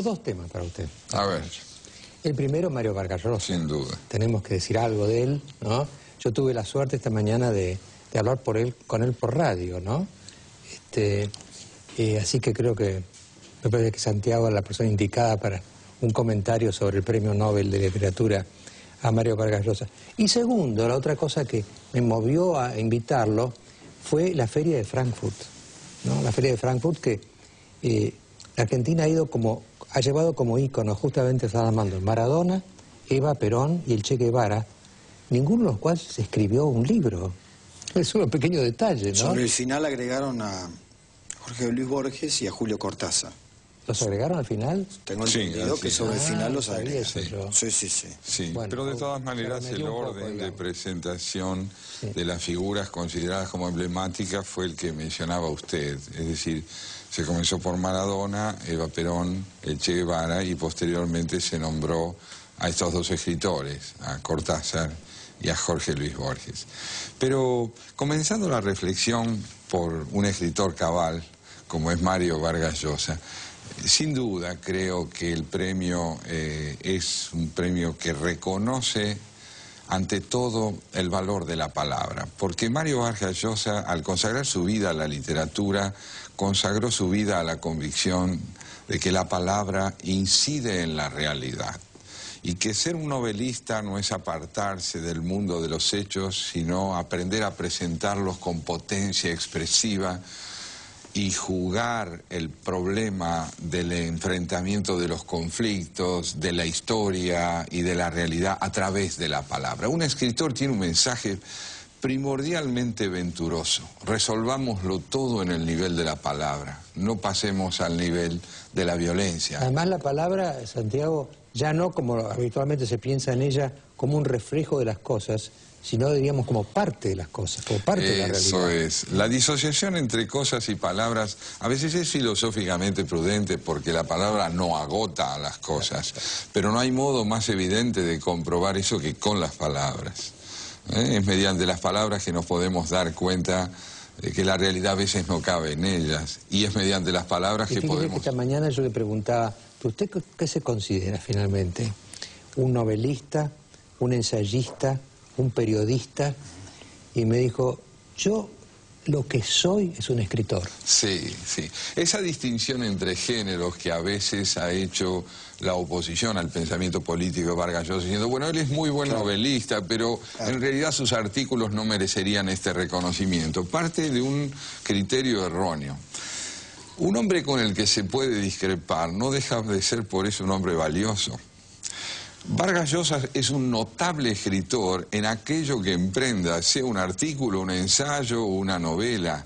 Dos temas para usted. A ver. El primero, Mario Vargas Llosa. Sin duda. Tenemos que decir algo de él, ¿no? Yo tuve la suerte esta mañana de hablar con él por radio, ¿no? Así que creo que me parece que Santiago es la persona indicada para un comentario sobre el Premio Nobel de Literatura a Mario Vargas Llosa. Y segundo, la otra cosa que me movió a invitarlo fue la Feria de Frankfurt, ¿no? La Feria de Frankfurt que la Argentina ha llevado como ícono, justamente estaba llamando Maradona, Eva Perón y el Che Guevara, ninguno de los cuales escribió un libro. Es un pequeño detalle, ¿no? Sobre el final agregaron a Jorge Luis Borges y a Julio Cortázar. ¿Los agregaron al final? Tengo entendido que sobre el final los agregaron. Sí, bueno, pero de todas maneras el orden de presentación de las figuras consideradas como emblemáticas fue el que mencionaba usted. Es decir, se comenzó por Maradona, Eva Perón, el Che Guevara y posteriormente se nombró a estos dos escritores, a Cortázar y a Jorge Luis Borges. Pero comenzando la reflexión por un escritor cabal como es Mario Vargas Llosa, sin duda creo que el premio es un premio que reconoce ante todo el valor de la palabra, porque Mario Vargas Llosa, al consagrar su vida a la literatura, consagró su vida a la convicción de que la palabra incide en la realidad y que ser un novelista no es apartarse del mundo de los hechos, sino aprender a presentarlos con potencia expresiva y jugar el problema del enfrentamiento de los conflictos, de la historia y de la realidad a través de la palabra. Un escritor tiene un mensaje primordialmente venturoso. Resolvámoslo todo en el nivel de la palabra, no pasemos al nivel de la violencia. Además la palabra, Santiago, ya no como habitualmente se piensa en ella, como un reflejo de las cosas, sino diríamos como parte de las cosas, como parte de la realidad. Eso es. La disociación entre cosas y palabras a veces es filosóficamente prudente porque la palabra no agota a las cosas, pero no hay modo más evidente de comprobar eso que con las palabras. Es mediante las palabras que nos podemos dar cuenta de que la realidad a veces no cabe en ellas, y es mediante las palabras que podemos... Que esta mañana yo le preguntaba, ¿usted qué se considera finalmente? ¿Un novelista, un ensayista, un periodista? Y me dijo, yo lo que soy es un escritor. Sí, sí. Esa distinción entre géneros que a veces ha hecho la oposición al pensamiento político de Vargas Llosa, diciendo, bueno, él es muy buen novelista, pero en realidad sus artículos no merecerían este reconocimiento. Parte de un criterio erróneo. Un hombre con el que se puede discrepar no deja de ser por eso un hombre valioso. Vargas Llosa es un notable escritor en aquello que emprenda, sea un artículo, un ensayo o una novela,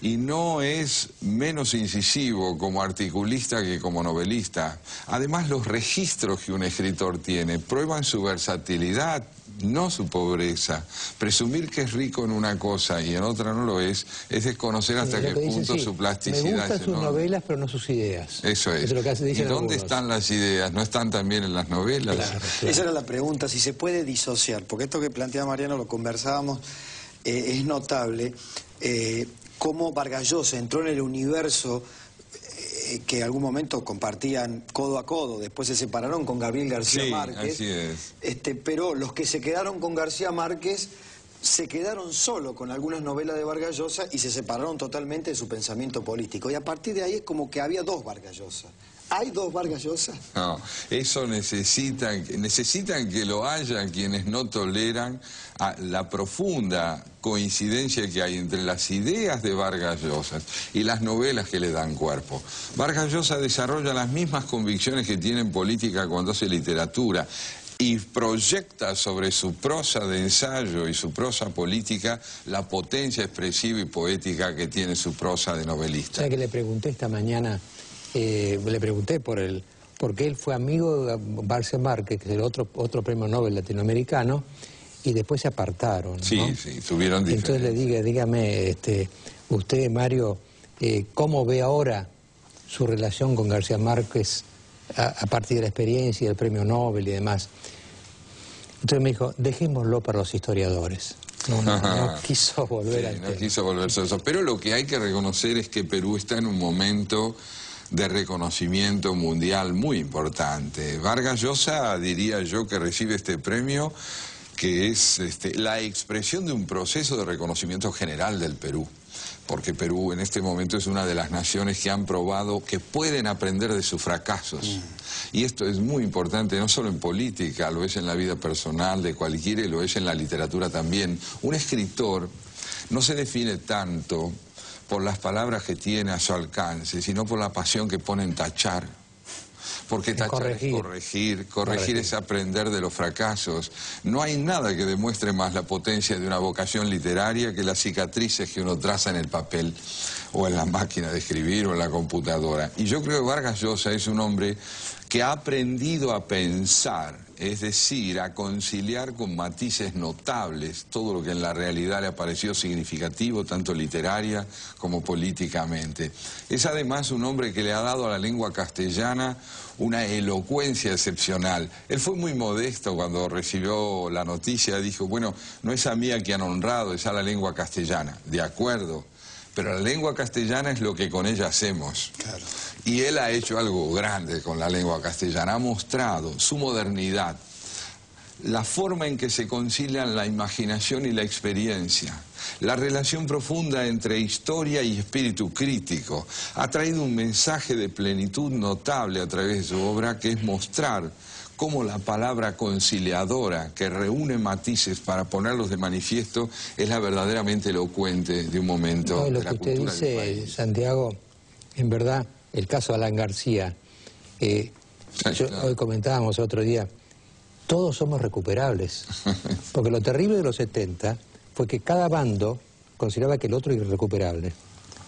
y no es menos incisivo como articulista que como novelista. Además, los registros que un escritor tiene prueban su versatilidad, no su pobreza. Presumir que es rico en una cosa y en otra no lo es desconocer hasta qué punto su plasticidad... Me gustan sus novelas, pero no sus ideas. Eso es. ¿Y dónde están las ideas? ¿No están también en las novelas? Claro. Esa era la pregunta, si se puede disociar, porque esto que plantea Mariano lo conversábamos, es notable, cómo Vargas Llosa entró en el universo que en algún momento compartían codo a codo, después se separaron con Gabriel García Márquez. Así es. Pero los que se quedaron con García Márquez se quedaron solo con algunas novelas de Vargas Llosa y se separaron totalmente de su pensamiento político. Y a partir de ahí es como que había dos Vargas Llosa. ¿Hay dos Vargas Llosa? No, eso necesitan que lo haya quienes no toleran la profunda coincidencia que hay entre las ideas de Vargas Llosa y las novelas que le dan cuerpo. Vargas Llosa desarrolla las mismas convicciones que tiene en política cuando hace literatura y proyecta sobre su prosa de ensayo y su prosa política la potencia expresiva y poética que tiene su prosa de novelista. ¿Sabe que le pregunté esta mañana? Le pregunté porque él fue amigo de García Márquez, que es el otro premio Nobel latinoamericano, y después se apartaron, ¿no? Sí, tuvieron diferencias. Entonces le dije, dígame, usted, Mario, ¿cómo ve ahora su relación con García Márquez a partir de la experiencia y del premio Nobel y demás? Entonces me dijo, dejémoslo para los historiadores. No quiso volver al tema. No quiso volverse a eso. Pero lo que hay que reconocer es que Perú está en un momento de reconocimiento mundial muy importante. Vargas Llosa, diría yo, que recibe este premio, que es la expresión de un proceso de reconocimiento general del Perú. Porque Perú en este momento es una de las naciones que han probado que pueden aprender de sus fracasos. Y esto es muy importante, no solo en política, lo es en la vida personal de cualquiera y lo es en la literatura también. Un escritor no se define tanto por las palabras que tiene a su alcance, sino por la pasión que pone en tachar. Porque tachar es corregir es aprender de los fracasos. No hay nada que demuestre más la potencia de una vocación literaria que las cicatrices que uno traza en el papel, o en la máquina de escribir, o en la computadora. Y yo creo que Vargas Llosa es un hombre que ha aprendido a pensar, es decir, a conciliar con matices notables todo lo que en la realidad le ha parecido significativo, tanto literaria como políticamente. Es además un hombre que le ha dado a la lengua castellana una elocuencia excepcional. Él fue muy modesto cuando recibió la noticia, dijo, bueno, no es a mí a quien han honrado, es a la lengua castellana. De acuerdo, pero la lengua castellana es lo que con ella hacemos. Claro. Y él ha hecho algo grande con la lengua castellana, ha mostrado su modernidad, la forma en que se concilian la imaginación y la experiencia, la relación profunda entre historia y espíritu crítico. Ha traído un mensaje de plenitud notable a través de su obra, que es mostrar cómo la palabra conciliadora, que reúne matices para ponerlos de manifiesto, es la verdaderamente elocuente de un momento de la cultura del país. Lo que usted dice, Santiago, en verdad, el caso de Alan García, hoy comentábamos otro día, todos somos recuperables, porque lo terrible de los 70 fue que cada bando consideraba que el otro era irrecuperable.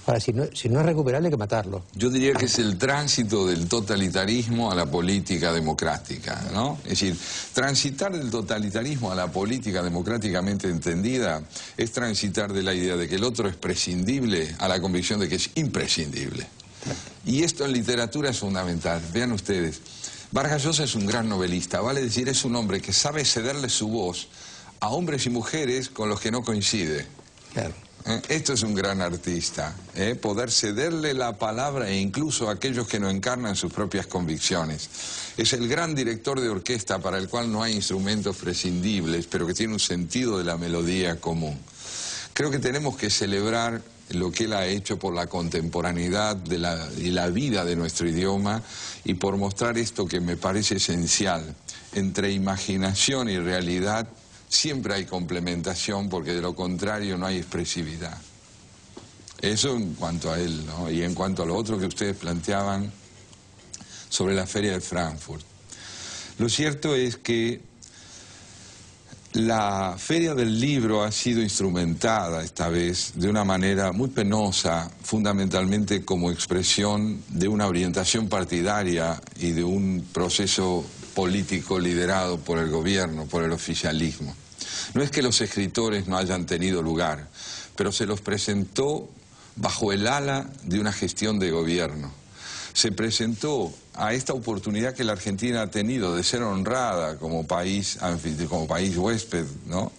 Ahora, si no es recuperable, hay que matarlo. Yo diría que es el tránsito del totalitarismo a la política democrática, ¿no? Es decir, transitar del totalitarismo a la política democráticamente entendida es transitar de la idea de que el otro es prescindible a la convicción de que es imprescindible. Y esto en literatura es fundamental. Vean ustedes, Vargas Llosa es un gran novelista, vale decir, es un hombre que sabe cederle su voz a hombres y mujeres con los que no coincide. Claro. Esto es un gran artista, poder cederle la palabra e incluso a aquellos que no encarnan sus propias convicciones. Es el gran director de orquesta para el cual no hay instrumentos prescindibles, pero que tiene un sentido de la melodía común. Creo que tenemos que celebrar lo que él ha hecho por la contemporaneidad y la vida de nuestro idioma, y por mostrar esto que me parece esencial. Entre imaginación y realidad siempre hay complementación, porque de lo contrario no hay expresividad. Eso en cuanto a él, ¿no? Y en cuanto a lo otro que ustedes planteaban sobre la Feria de Frankfurt. Lo cierto es que la Feria del Libro ha sido instrumentada esta vez de una manera muy penosa, fundamentalmente como expresión de una orientación partidaria y de un proceso político liderado por el gobierno, por el oficialismo. No es que los escritores no hayan tenido lugar, pero se los presentó bajo el ala de una gestión de gobierno. Se presentó a esta oportunidad que la Argentina ha tenido de ser honrada como país huésped, ¿no?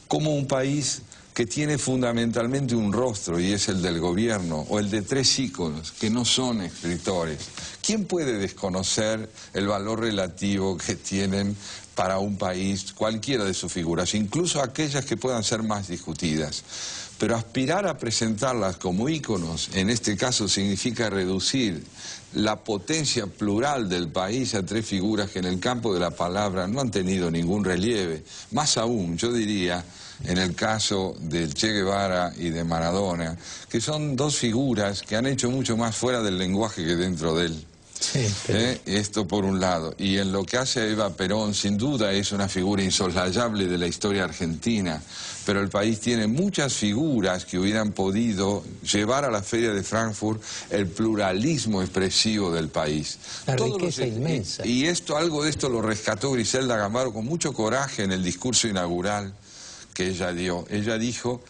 Como un país que tiene fundamentalmente un rostro, y es el del gobierno, o el de tres íconos que no son escritores. ¿Quién puede desconocer el valor relativo que tienen para un país cualquiera de sus figuras, incluso aquellas que puedan ser más discutidas? Pero aspirar a presentarlas como íconos, en este caso, significa reducir la potencia plural del país a tres figuras que en el campo de la palabra no han tenido ningún relieve. Más aún, yo diría, en el caso del Che Guevara y de Maradona, que son dos figuras que han hecho mucho más fuera del lenguaje que dentro de él. Sí, pero... Esto por un lado. Y en lo que hace a Eva Perón, sin duda es una figura insoslayable de la historia argentina, pero el país tiene muchas figuras que hubieran podido llevar a la Feria de Frankfurt el pluralismo expresivo del país. La riqueza inmensa. Y algo de esto lo rescató Griselda Gambaro con mucho coraje en el discurso inaugural que ella dio. Ella dijo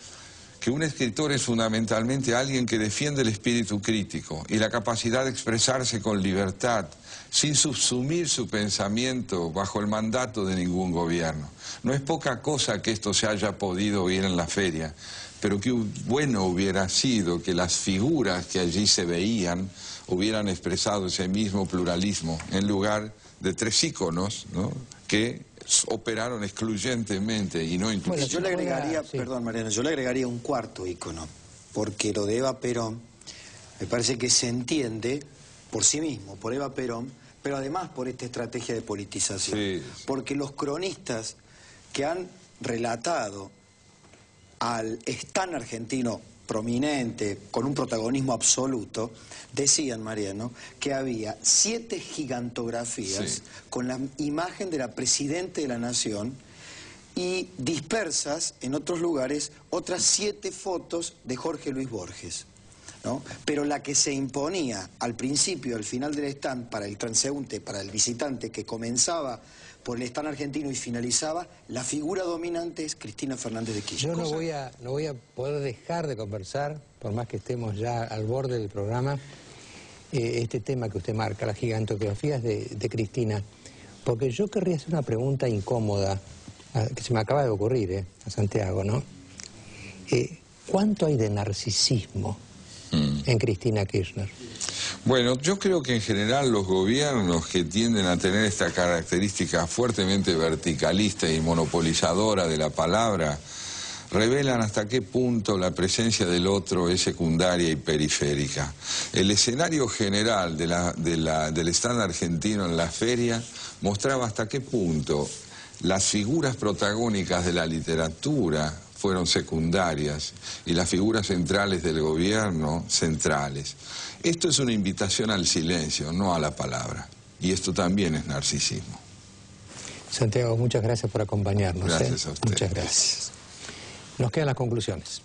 que un escritor es fundamentalmente alguien que defiende el espíritu crítico y la capacidad de expresarse con libertad, sin subsumir su pensamiento bajo el mandato de ningún gobierno. No es poca cosa que esto se haya podido oír en la feria, pero qué bueno hubiera sido que las figuras que allí se veían hubieran expresado ese mismo pluralismo en lugar de 3 íconos, ¿no?, que operaron excluyentemente y no inclusivamente. Bueno, yo le agregaría, perdón Mariano, yo le agregaría un cuarto ícono, porque lo de Eva Perón me parece que se entiende por sí mismo, por Eva Perón, pero además por esta estrategia de politización. Sí. Porque los cronistas que han relatado al Stan argentino prominente, con un protagonismo absoluto, decían, Mariano, que había 7 gigantografías con la imagen de la Presidenta de la Nación y dispersas en otros lugares otras 7 fotos de Jorge Luis Borges, ¿no? Pero la que se imponía al principio, al final del stand, para el transeúnte, para el visitante que comenzaba por el stand argentino y finalizaba, la figura dominante es Cristina Fernández de Kirchner. Yo no voy a poder dejar de conversar, por más que estemos ya al borde del programa, este tema que usted marca, las gigantografías de Cristina, porque yo querría hacer una pregunta incómoda, que se me acaba de ocurrir, a Santiago, ¿no? ¿Cuánto hay de narcisismo en Cristina Kirchner? Bueno, yo creo que en general los gobiernos que tienden a tener esta característica fuertemente verticalista y monopolizadora de la palabra revelan hasta qué punto la presencia del otro es secundaria y periférica. El escenario general del stand argentino en la feria mostraba hasta qué punto las figuras protagónicas de la literatura fueron secundarias y las figuras centrales del gobierno centrales. Esto es una invitación al silencio, no a la palabra. Y esto también es narcisismo. Santiago, muchas gracias por acompañarnos. Gracias a usted. Muchas gracias. Nos quedan las conclusiones.